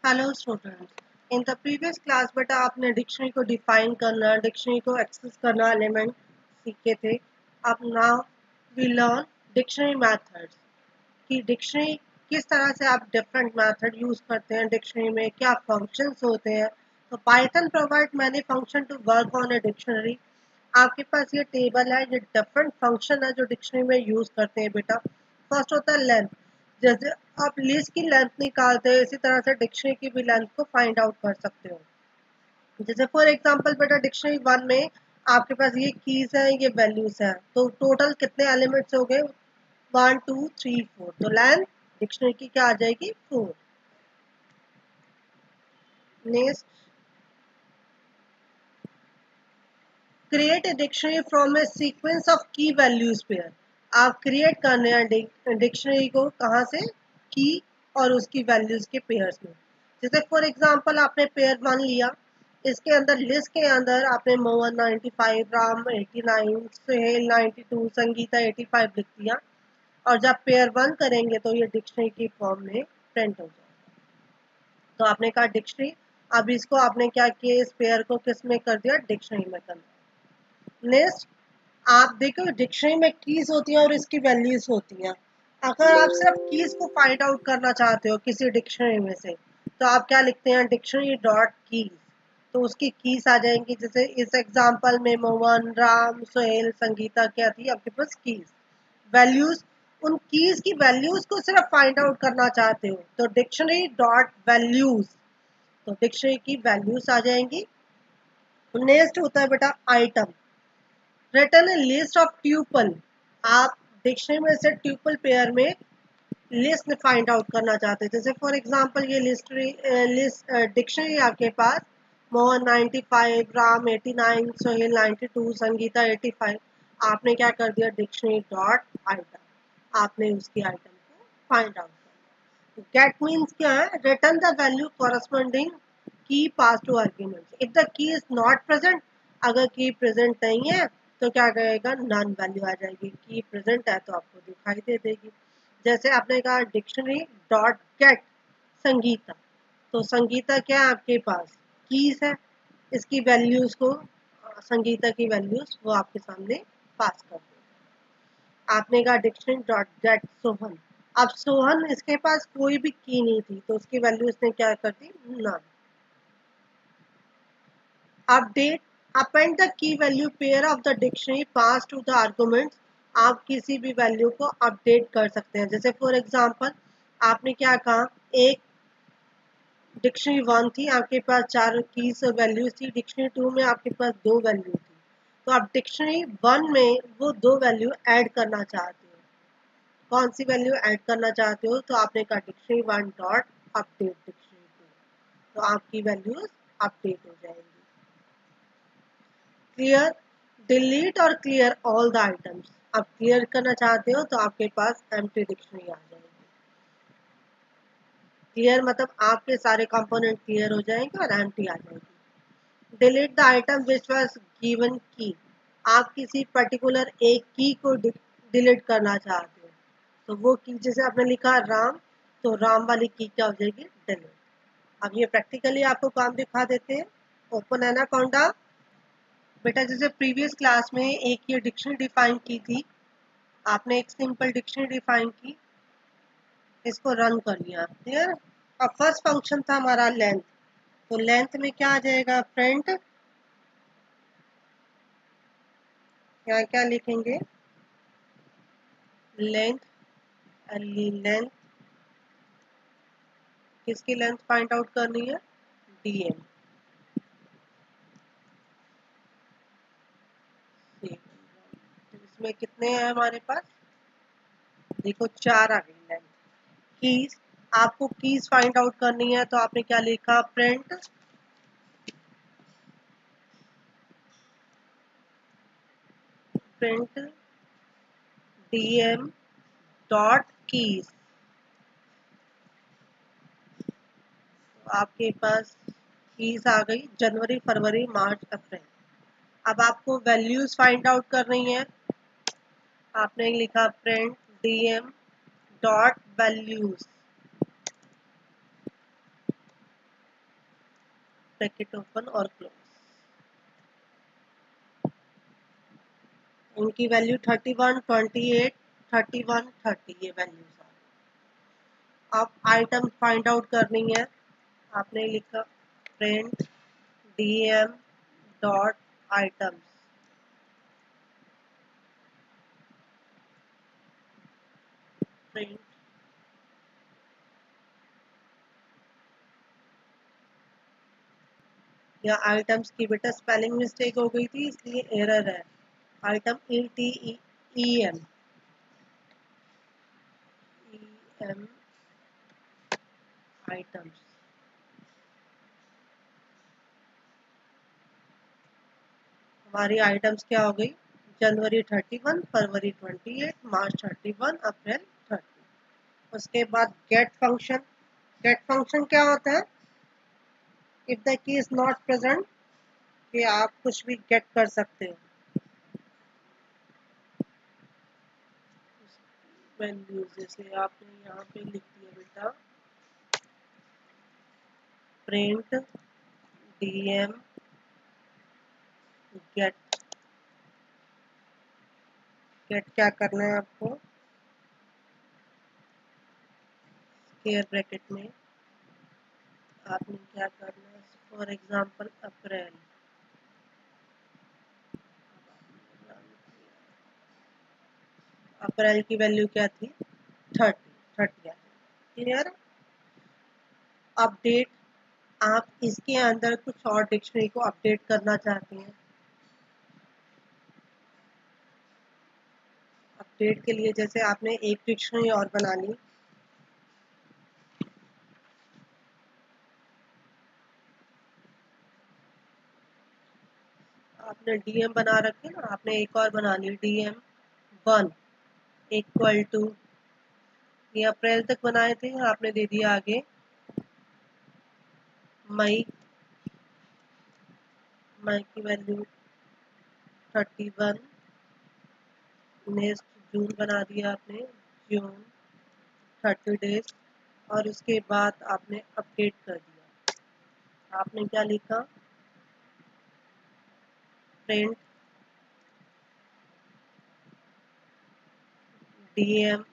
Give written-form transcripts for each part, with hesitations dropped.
Hello students, in the previous class बेटा आपने dictionary को डिफाइन करना, डिक्शनरी को एक्सेस करना एलिमेंट सीखे थे। अब now we learn dictionary methods कि डिक्शनरी किस तरह से आप डिफरेंट मेथड यूज करते हैं, डिक्शनरी में क्या फंक्शंस होते हैं। तो Python provide many function to work on a dictionary. आपके पास ये टेबल है, ये डिफरेंट फंक्शन है जो डिक्शनरी में यूज करते हैं बेटा। फर्स्ट होता है लेंथ। जैसे आप लिस्ट की लेंथ निकालते हो, इसी तरह से डिक्शनरी की भी लेंथ को फाइंड आउट कर सकते हो। जैसे फॉर एग्जांपल बेटा डिक्शनरी वन में आपके पास ये कीज है, ये वैल्यूज है, तो टोटल कितने एलिमेंट्स हो गए? 1 2 3 4। तो लेंथ डिक्शनरी की क्या आ जाएगी? 4। Next, create a dictionary from A sequence of की वैल्यूज पेयर। आप क्रिएट करने हैं डिक्शनरी को कहाँ से? की और उसकी वैल्यूज के पेयर्स में। जैसे फॉर एग्जांपल आपने पेयर वन लिया, इसके अंदर लिस्ट के अंदर आपने मोहन 95, राम 89, सुहेल 92, संगीता 85 लिख दिया। और जब पेयर वन करेंगे तो ये डिक्शनरी की फॉर्म में प्रिंट हो जाएगा। तो आपने कहा डिक्शनरी, अब इसको आपने क्या किया, इस पेयर को किस में कर दिया? डिक्शनरी में कर दिया। नेक्स्ट, आप देखो डिक्शनरी में कीज होती हैं और इसकी वैल्यूज होती हैं। अगर आप सिर्फ कीज को फाइंड आउट करना चाहते हो किसी डिक्शनरी में से, तो आप क्या लिखते हैं? Dictionary dot keys. तो उसकी कीज आ जाएंगी। जैसे इस एग्जांपल में मोहन, राम, सोहेल, संगीता क्या थी आपके पास? कीज। वैल्यूज, उन कीज की वैल्यूज को सिर्फ फाइंड आउट करना चाहते हो तो डिक्शनरी डॉट वैल्यूज। तो डिक्शनरी की वैल्यूज आ जाएंगी। नेक्स्ट होता है बेटा item. Return A list of tuple. आप डिक्शनरी में से ट्यूपल पेयर में लिस्ट फाइंड आउट करना चाहते हैं। जैसे फॉर एग्जांपल ये लिस्ट डिक्शनरी आपके पास मोहन 95, राम 89, सोहेल 92, संगीता 85। आपने क्या कर दिया? Dictionary dot item. आपने उसकी आइटम को फाइंड आउट कर। गेट मीन्स क्या है? Return the value corresponding key passed to argument. If the key is not present, अगर की प्रेजेंट नहीं है तो क्या करेगा? नन वैल्यू आ जाएगी। की प्रेजेंट है तो आपको दिखाई दे देगी। जैसे आपने कहा डिक्शनरी डॉट गेट संगीता, तो संगीता क्या है आपके पास? कीज है। इसकी वैल्यूज को संगीता की वैल्यूज वो आपके सामने पास कर दो। आपने कहा डिक्शनरी डॉट गेट सोहन। अब सोहन इसके पास कोई भी की नहीं थी तो उसकी वैल्यू इसने क्या कर दी? None. Update, append the key value pair of the dictionary passed to the arguments. आप किसी भी वैल्यू को अपडेट कर सकते हैं। जैसे फॉर एग्जांपल आपने क्या कहा, एक डिक्शनरी वन थी, आपके पास 4 कीज वैल्यूज थी। डिक्शनरी टू में आपके पास 2 वैल्यू थी। तो आप डिक्शनरी वन में वो 2 वैल्यू ऐड करना चाहते हो। कौन सी वैल्यू ऐड करना चाहते हो? तो आपने कहा dictionary one dot update dictionary two. तो आपकी वैल्यूज अपडेट हो जाएंगी। क्लियर, डिलीट और क्लियर ऑल द आइटम्स। आप क्लियर करना चाहते हो तो आपके पास एम्प्टी डिक्शनरी आ जाएगी। क्लियर मतलब आपके सारे कंपोनेंट क्लियर हो जाएंगे और एम्प्टी आ जाएगी। Delete the item which was given की। आप किसी पर्टिकुलर एक की को डिलीट करना चाहते हो तो वो की, जैसे आपने लिखा राम, तो राम वाली की क्या हो जाएगी? डिलीट। अब ये प्रैक्टिकली आपको काम दिखा देते हैं। Open anaconda. बेटा जैसे प्रीवियस क्लास में एक ये डिक्शनरी डिफाइन की थी, आपने एक सिंपल डिक्शनरी डिफाइन की, इसको रन कर लिया। क्लियर। अब फर्स्ट फंक्शन था हमारा लेंथ, तो लेंथ में क्या आ जाएगा? फ्रंट, यहाँ क्या लिखेंगे? लेंथ, लेंथ किसकी लेंथ फाइंड आउट करनी है? डीएम। तो इसमें कितने हैं हमारे पास? देखो 4 आ गई लेंथ। कीज, आपको कीज फाइंड आउट करनी है तो आपने क्या लिखा? Print print DM dot keys. तो आपके पास कीज आ गई जनवरी, फरवरी, मार्च, अप्रैल। अब आपको वैल्यूज फाइंड आउट करनी है। आपने लिखा print DM dot values. Bracket open और क्लोज। इनकी वैल्यू 31, 28, 31, 30 ये वैल्यूज है। अब आइटम फाइंड आउट करनी है। आपने लिखा print DM dot items, print या आइटम्स की बेटा स्पेलिंग मिस्टेक हो गई थी इसलिए एरर है। Item ETEM items. हमारी आइटम्स क्या हो गई? जनवरी 31, फरवरी 28, मार्च 31, अप्रैल 30। उसके बाद गेट फंक्शन। गेट फंक्शन क्या होता है? If the key is not present, कि आप कुछ भी गेट कर सकते हो वैल्यूज। जैसे आपने यहाँ पे लिख दिया बेटा प्रिंट डीएम गेट। गेट क्या करना है आपको? स्क्वायर ब्रैकेट में आपने क्या करना है? फॉर एग्जांपल अप्रैल। अप्रैल की वैल्यू क्या थी? 30 आ। क्लियर? अपडेट। आप इसके अंदर कुछ और डिक्शनरी को अपडेट करना चाहते हैं। अपडेट के लिए जैसे आपने एक डिक्शनरी और बना ली। आपने डीएम बना रखे ना, आपने एक और बना ली DM1 इक्वल टू, ये अप्रैल तक बनाए थे, आपने दे दिया आगे मई। मई की वैल्यू 31। नेक्स्ट जून बना दिया आपने, जून 30 डेज। और उसके बाद आपने अपडेट कर दिया। आपने क्या लिखा? Print DM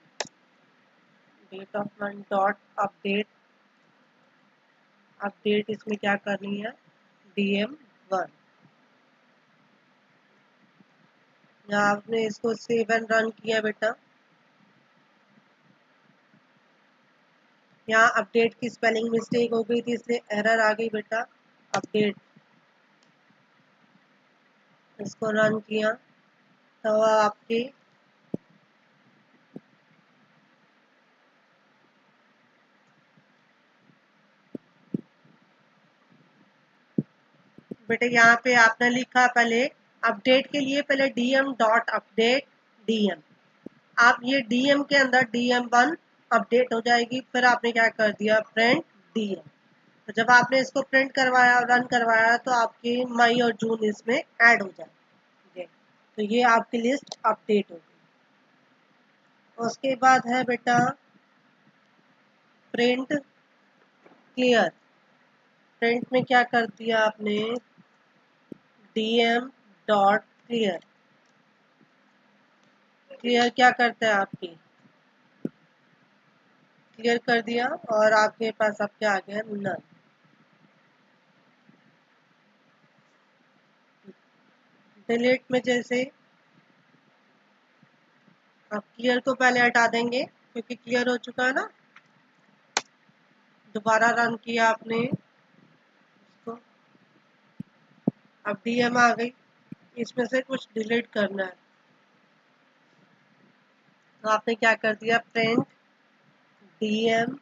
date of month dot update. Update इसमें क्या करनी है? DM1। आपने इसको सेव एंड रन किया बेटा। यहाँ अपडेट की स्पेलिंग मिस्टेक हो गई थी इसलिए एरर आ गई बेटा। अपडेट, इसको रन किया तो आपकी बेटे यहाँ पे आपने लिखा पहले अपडेट के लिए पहले DM डॉट अपडेट DM। आप ये DM के अंदर DM1 अपडेट हो जाएगी। फिर आपने क्या कर दिया? Print DM। तो जब आपने इसको प्रिंट करवाया और रन करवाया तो आपकी मई और जून इसमें ऐड हो जाए। तो ये आपकी लिस्ट अपडेट हो गई। उसके बाद है बेटा प्रिंट क्लियर। प्रिंट में क्या कर दिया आपने? DM dot clear. क्लियर क्या करता है आपकी? क्लियर कर दिया और आपके पास अब क्या आ गया? नल। डिलीट में जैसे आप क्लियर को पहले हटा देंगे क्योंकि क्लियर हो चुका है ना। दोबारा रन किया आपने इसको, अब DM आ गई। इसमें से कुछ डिलीट करना है तो आपने क्या कर दिया? Print DM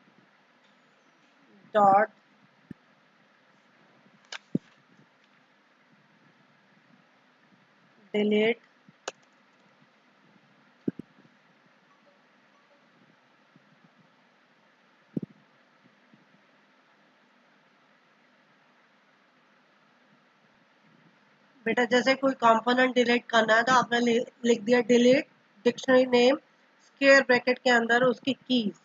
dot delete. बेटा जैसे कोई कंपोनेंट डिलीट करना है तो आपने लिख दिया delete dictionary name square bracket के अंदर उसकी कीज।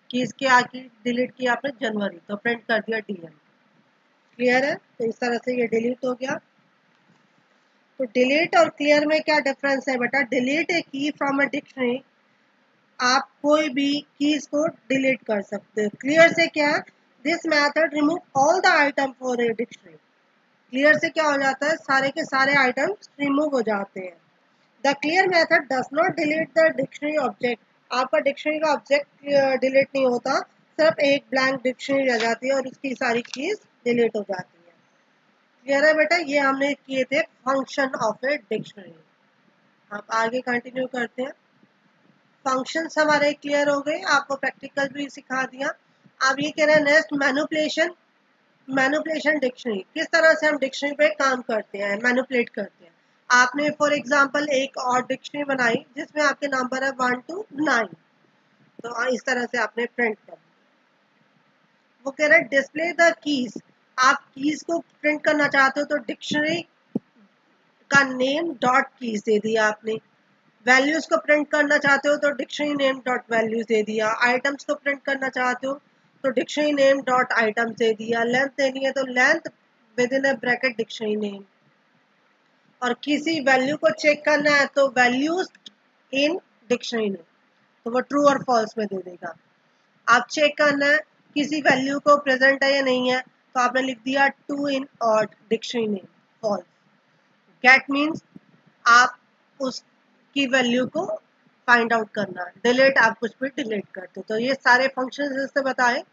कीज के आगे डिलीट किया आपने जनवरी, तो प्रिंट कर दिया DM। क्लियर है? तो इस तरह से ये डिलीट हो गया। तो डिलीट और क्लियर में क्या डिफरेंस है बेटा? डिलीट ए की फ्रॉम अ डिक्शनरी, आप कोई भी कीज को डिलीट कर सकते हो। क्लियर से क्या है? This method remove all the item for a dictionary. Clear से क्या हो जाता है? सारे के सारे आइटम्स रिमूव हो जाते हैं। The clear method does not delete the dictionary object. आपका डिक्शनरी का ऑब्जेक्ट डिलीट नहीं होता, सिर्फ एक ब्लैंक डिक्शनरी रह जाती है और उसकी सारी कीज डिलीट हो जाती है। क्लियर है बेटा? ये हमने किए थे फंक्शन ऑफ ए डिक्शनरी। आप आगे कंटिन्यू करते हैं। फंक्शंस हमारे क्लियर हो गए, आपको प्रैक्टिकल भी सिखा दिया। आप ये कह रहे हैं नेक्स्ट मैनिपुलेशन। मैनिपुलेशन डिक्शनरी, किस तरह से हम डिक्शनरी पे काम करते हैं, मैनिपुलेट करते हैं। आपने फॉर एग्जांपल एक और डिक्शनरी बनाई जिसमें आपके नंबर है 1 to 9, तो इस तरह से आपने प्रिंट कर। वो कह रहे हैं डिस्प्ले द कीज। आप कीज को प्रिंट करना चाहते हो तो डिक्शनरी का नेम डॉट कीज दे दिया आपने। वैल्यूज को प्रिंट करना चाहते हो तो डिक्शनरी नेम डॉट वैल्यूज दे दिया। आइटम्स को प्रिंट करना चाहते हो तो डिक्शनरी नेम डॉट आइटम्स दे दिया। लेंथ देनी है तो length with in A bracket dictionary name. और किसी वैल्यू को चेक करना है तो वैल्यूज इन डिक्शनरी नेम, तो वो ट्रू और फॉल्स में दे देगा। आप चेक करना है किसी वैल्यू को प्रेजेंट है या नहीं है, तो आपने लिख दिया 2 in odd dictionary name false. Get means आप उसकी वैल्यू को फाइंड आउट करना। डिलीट आप कुछ भी डिलीट करते हो। तो ये सारे फंक्शन इससे बताए।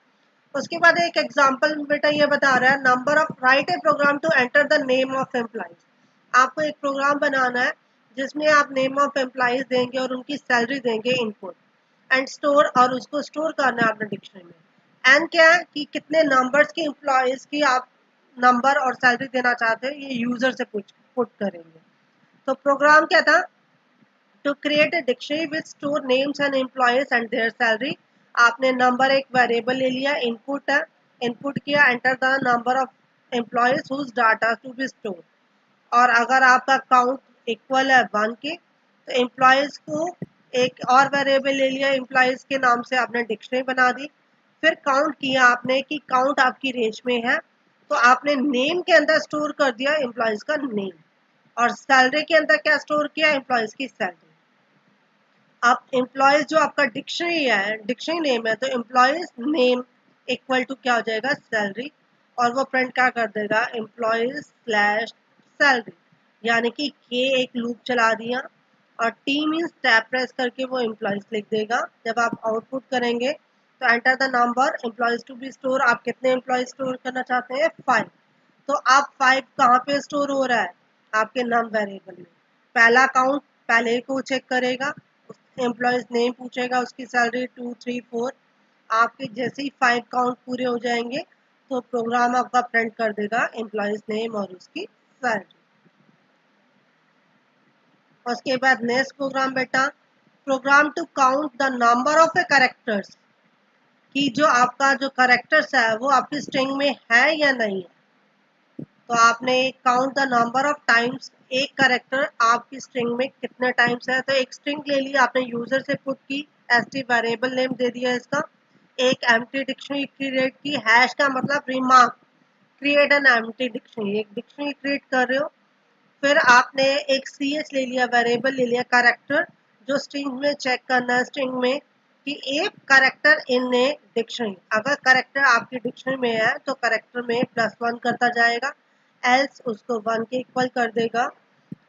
उसके बाद एक एग्जांपल बेटा ये बता रहा है number of write a program to enter the name of employees. आपको एक प्रोग्राम बनाना है जिसमें आप नेम ऑफ एम्प्लॉइज देंगे और उनकी सैलरी देंगे इनपुट एंड स्टोर, और उसको स्टोर करना है अपने डिक्शनरी में। एंड क्या है कि कितने नंबर्स की एम्प्लॉइज की आप नंबर और सैलरी देना चाहते हो, ये यूजर से पुट करेंगे। तो प्रोग्राम क्या था? To create a dictionary with store names and employees and their salary. आपने नंबर एक वेरिएबल ले लिया, इनपुट है, इनपुट किया, enter the number of employees whose data to be store. और अगर आपका काउंट इक्वल है 1 के तो एम्प्लॉयज को एक और वेरिएबल ले लिया, एम्प्लॉयज के नाम से आपने डिक्शनरी बना दी। फिर काउंट किया आपने कि काउंट आपकी रेंज में है, तो आपने नेम के अंदर स्टोर कर दिया एम्प्लॉयज का नेम, और सैलरी के अंदर क्या स्टोर किया? एम्प्लॉयज की सैलरी। अब एम्प्लॉयज जो आपका डिक्शनरी है, डिक्शनरी नेम है, तो एम्प्लॉयज नेम इक्वल टू क्या हो जाएगा? सैलरी। और वो प्रिंट क्या कर देगा? एम्प्लॉयज स्लैश सैलरी, यानी कि के एक लूप चला दिया और टी मीन्स टैब प्रेस करके वो एम्प्लॉयज लिख देगा। जब आप आउटपुट करेंगे तो enter the number employees to be store. आप कितने एम्प्लॉयज स्टोर करना चाहते हैं? 5। तो आप 5 कहाँ पे स्टोर हो रहा है? आपके नम वेरिएबल में। पहला काउंट पहले को चेक करेगा, एम्प्लॉयज नेम पूछेगा, उसकी सैलरी 2 3 4। आपके जैसे ही 5 काउंट पूरे हो जाएंगे तो प्रोग्राम आपका प्रिंट कर देगा एम्प्लॉयज नेम और उसकी सैलरी। उसके बाद नेक्स्ट प्रोग्राम बेटा, program to count the number of a characters, कि जो आपका जो कैरेक्टर्स है वो आपकी स्ट्रिंग में है या नहीं है। तो आपने count the number of times, एक कैरेक्टर आपकी स्ट्रिंग में कितने टाइम्स है। तो एक स्ट्रिंग ले ली आपने, यूजर से पुट की, एसटी वेरिएबल नेम दे दिया इसका, एक एम्प्टी डिक्शनरी क्रिएट की। हैश का मतलब remark, create an empty dictionary, एक डिक्शनरी क्रिएट कर रहे हो। फिर आपने एक सी एच ले लिया, वेरिएबल ले लिया कैरेक्टर, जो स्ट्रिंग में चेक करना है स्ट्रिंग में कि एक कैरेक्टर इन ए डिक्शनरी। अगर कैरेक्टर आपकी डिक्शनरी में है तो कैरेक्टर में +1 करता जाएगा, एल्स उसको 1 के इक्वल कर देगा।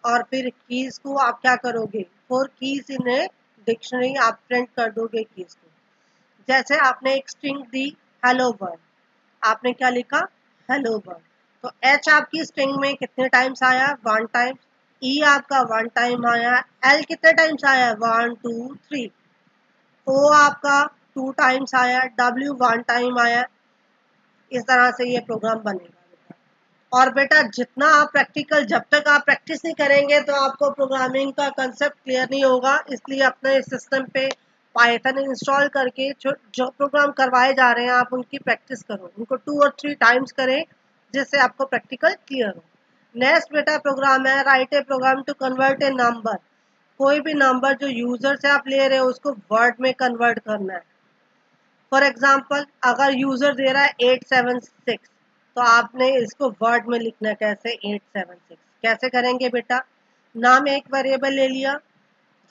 और फिर कीज को आप क्या करोगे? 4 कीज इन ए डिक्शनरी आप प्रिंट कर दोगे कीज को। जैसे आपने एक स्ट्रिंग दी हेलो वर्ल्ड, आपने क्या लिखा? Hello world. तो एच आपकी स्ट्रिंग में कितने टाइम्स आया? 1 टाइम। ई आपका 1 टाइम आया। एल कितने टाइम्स आया? 1 2 3। ओ आपका 2 टाइम्स आया। डब्ल्यू 1 टाइम आया। इस तरह से ये प्रोग्राम बनेगा। और बेटा जितना आप प्रैक्टिकल, जब तक आप प्रैक्टिस नहीं करेंगे तो आपको प्रोग्रामिंग का कंसेप्ट क्लियर नहीं होगा। इसलिए अपने सिस्टम पे पाइथन इंस्टॉल करके जो प्रोग्राम करवाए जा रहे हैं आप उनकी प्रैक्टिस करो, उनको 2 और 3 टाइम्स करें, जिससे आपको प्रैक्टिकल क्लियर हो। नेक्स्ट बेटा प्रोग्राम है write a program to convert a number. कोई भी नंबर जो यूजर से आप ले रहे हो उसको वर्ड में कन्वर्ट करना है। फॉर एग्जाम्पल अगर यूजर दे रहा है 876, तो आपने इसको वर्ड में लिखना है कैसे, 876 कैसे करेंगे बेटा। नाम एक वेरिएबल ले लिया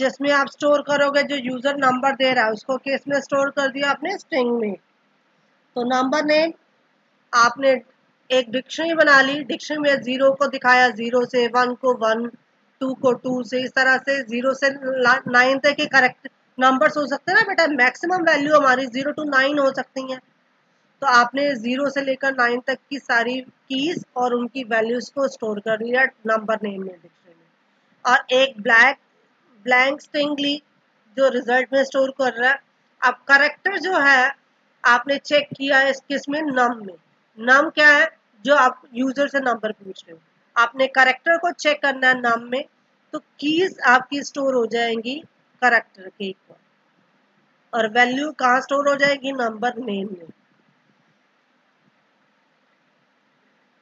जिसमें आप स्टोर करोगे, जो यूजर नंबर दे रहा है उसको किस में स्टोर कर दिया आपने, स्ट्रिंग में। तो नंबर नेम आपने एक डिक्शनरी बना ली, डिक्शनरी में जीरो को दिखाया जीरो से, वन को वन, टू को टू से, इस तरह से जीरो से नाइन तक के करेक्ट नंबर्स हो सकते हैं ना बेटा। मैक्सिमम वैल्यू हमारी 0 to 9 हो सकती हैं। तो आपने 0 से लेकर 9 तक की सारी कीज और उनकी वैल्यूज को स्टोर कर लिया नंबर नेम में, डिक्शनरी में। और एक ब्लैंक स्ट्रिंग ली जो रिजल्ट में स्टोर कर रहा है। अब करेक्टर जो है आपने चेक किया है किस में, नम में। नम क्या है, जो आप यूजर से नंबर पूछ रहे हो, आपने करेक्टर को चेक करना है नम में। तो कीज आपकी स्टोर हो जाएंगी करेक्टर के ऊपर, और वैल्यू कहाँ स्टोर हो जाएगी, नंबर नेम में।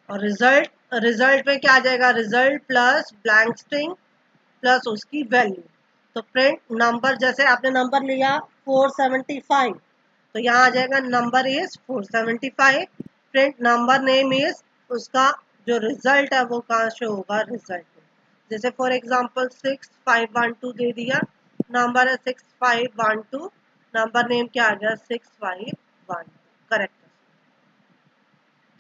और रिजल्ट में क्या आ जाएगा, result plus blank string plus उसकी वैल्यू। तो प्रिंट नंबर, जैसे आपने नंबर लिया 475, तो यहाँ आ जाएगा number is 475। Print number name is, उसका जो रिजल्ट है वो कहाँ से होगा, रिजल्ट में। जैसे फॉर एग्जांपल 6512 दे दिया, नंबर है 6512, नंबर नेम क्या आ गया, 6512, करेक्ट।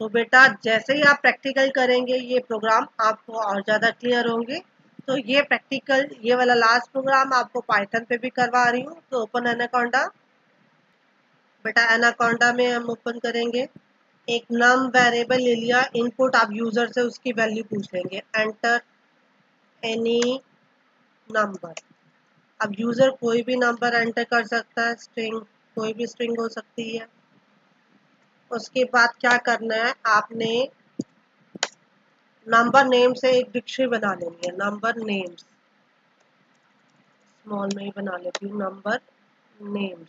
तो बेटा जैसे ही आप प्रैक्टिकल करेंगे ये प्रोग्राम आपको और ज़्यादा क्लियर होंगे। तो ये प्रैक्टिकल, ये वाला लास्ट प्रोग्राम आपको पाइथन पे भी करवा रही हूँ। तो ओपन एनाकोंडा, बेटा एनाकोंडा में हम ओपन करेंगे। एक नम वेरिएबल ले लिया, इनपुट आप यूजर से उसकी वैल्यू पूछ लेंगे, एंटर एनी नंबर। अब यूजर कोई भी नंबर एंटर कर सकता है, स्ट्रिंग, कोई भी स्ट्रिंग हो सकती है। उसके बाद क्या करना है, आपने नंबर नेम से एक डिक्शनरी बना लेनी है, नंबर नेम्स, स्मॉल में ही बना लेती हूँ, नंबर नेम्स,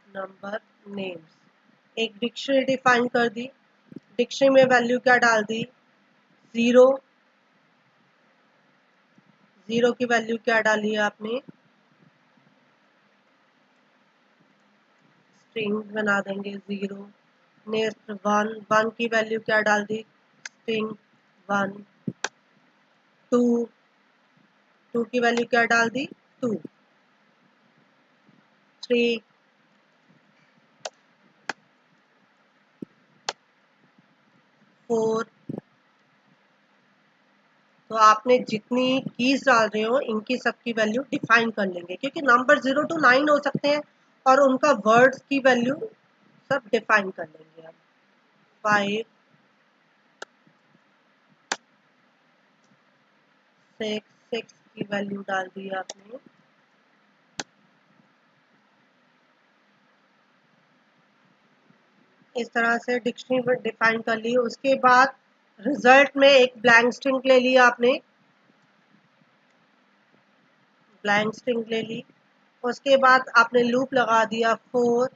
नंबर नेम्स। एक डिक्शनरी डिफाइन कर दी, डिक्शनरी में वैल्यू क्या डाल दी, जीरो, जीरो की वैल्यू क्या डाली है आपने, स्ट्रिंग बना देंगे जीरो। नेक्स्ट वन, वन की वैल्यू क्या डाल दी, स्ट्रिंग वन। टू, टू की वैल्यू क्या डाल दी, टू। Three, four. तो आपने जितनी कीज डाल रहे हो इनकी सबकी वैल्यू डिफाइन कर लेंगे, क्योंकि नंबर 0 to 9 हो सकते हैं और उनका वर्ड्स की वैल्यू सब डिफाइन कर लेंगे हम। 5, 6, 6 की वैल्यू डाल दी आपने। इस तरह से डिक्शनरी डिफाइन कर ली। उसके बाद रिजल्ट में एक ब्लैंक स्ट्रिंग ले लिया आपने, ब्लैंक स्ट्रिंग ले ली। उसके बाद आपने लूप लगा दिया फोर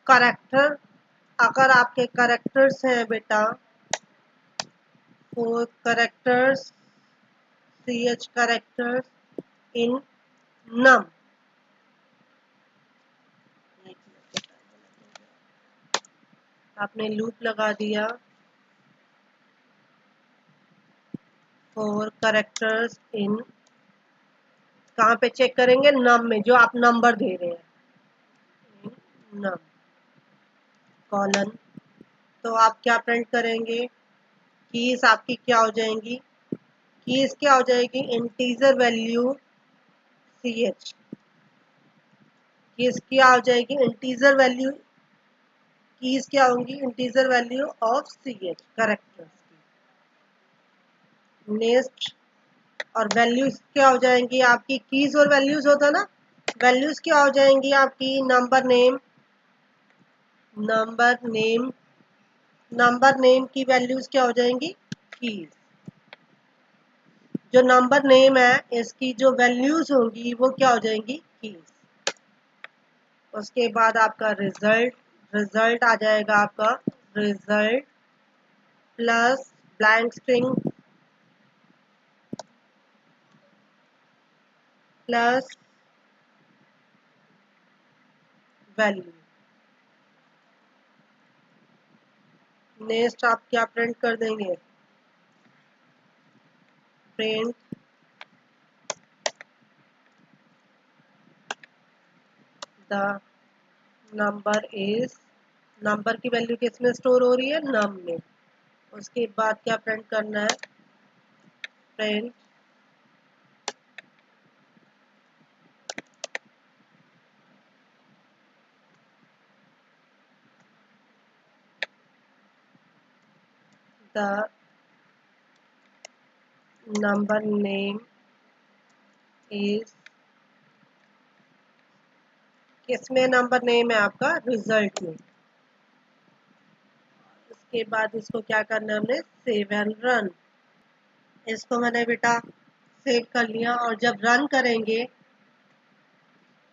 करेक्टर। अगर आपके करेक्टर्स हैं बेटा, four characters, ch characters in num, आपने लूप लगा दिया फोर करेक्टर्स इन, कहाँ पे चेक करेंगे, नम में, जो आप नंबर दे रहे हैं, नम कॉलन। तो आप क्या प्रिंट करेंगे, कीज आपकी क्या हो जाएंगी, कीज क्या हो जाएगी, इंटीजर वैल्यू ch, कीज क्या हो जाएगी, इंटीजर वैल्यू, कीज क्या होंगी, integer value of ch, characters की। नेक्स्ट, और वैल्यूज क्या हो जाएंगी आपकी, कीज और वैल्यूज होता ना, वैल्यूज क्या हो जाएंगी आपकी, number name, number name, number name की वैल्यूज क्या हो जाएंगी, कीज। जो नंबर नेम है इसकी जो वैल्यूज होंगी वो क्या हो जाएंगी, कीज। उसके बाद आपका रिजल्ट, रिजल्ट आ जाएगा आपका, result plus blank string plus value. Next आप क्या प्रिंट कर देंगे, print the number is, number की वैल्यू किस में स्टोर हो रही है, नम में। उसके बाद क्या प्रिंट करना है, print the number name is, किसमें नंबर नेम है आपका, रिजल्ट में। उसके बाद इसको क्या करना है हमने, सेव एंड रन। इसको मैंने बेटा सेव कर लिया, और जब रन करेंगे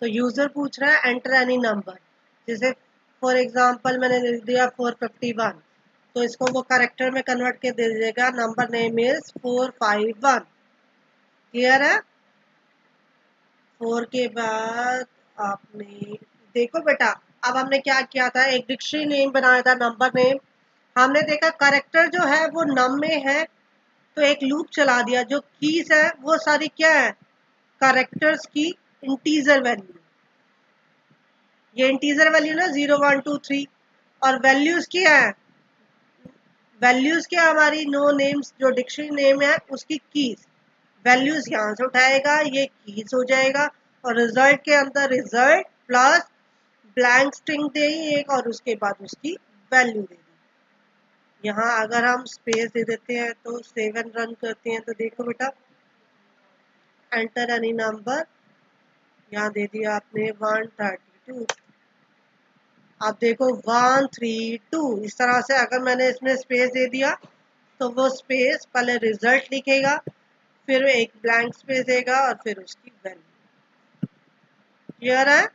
तो यूजर पूछ रहा है एंटर एनी नंबर। जैसे फॉर एग्जांपल मैंने लिख दिया 451, तो इसको वो करेक्टर में कन्वर्ट के दे देगा, नंबर नेम इज 451। क्लियर है। 4 के बाद आपने देखो बेटा, अब हमने क्या किया था, एक डिक्शनरी नेम बनाया था, नंबर नेम। हमने देखा करेक्टर जो है वो नम में है, तो एक लूप चला दिया। जो कीज है वो सारी क्या है, करेक्टर्स की इंटीजर वैल्यू। ये इंटीजर वैल्यू ना 0 1 2 3, और वैल्यूज क्या है, वैल्यूज क्या हमारी नो नेम्स जो डिक्शनरी नेम है उसकी कीज। वैल्यूज यहाँ से उठाएगा, ये कीज हो जाएगा, और रिजल्ट के अंदर रिजल्ट प्लस ब्लैंक स्ट्रिंग दे एक, और उसके बाद उसकी वैल्यू दे दी। यहाँ अगर हम स्पेस दे देते हैं तो सेव एंड रन करते हैं, तो देखो बेटा एंटर एनी नंबर, यहाँ दे दिया आपने 132। आप देखो 132, इस तरह से अगर मैंने इसमें स्पेस दे दिया तो वो स्पेस पहले रिजल्ट लिखेगा, फिर एक ब्लैंक स्पेस देगा, और फिर उसकी वैल्यू। क्लियर है।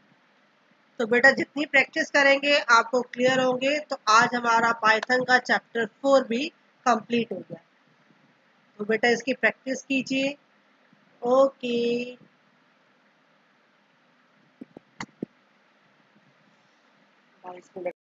तो बेटा जितनी प्रैक्टिस करेंगे आपको क्लियर होंगे। तो आज हमारा पाइथन का चैप्टर 4 भी कंप्लीट हो गया। तो बेटा इसकी प्रैक्टिस कीजिए। Okay, 22 minute.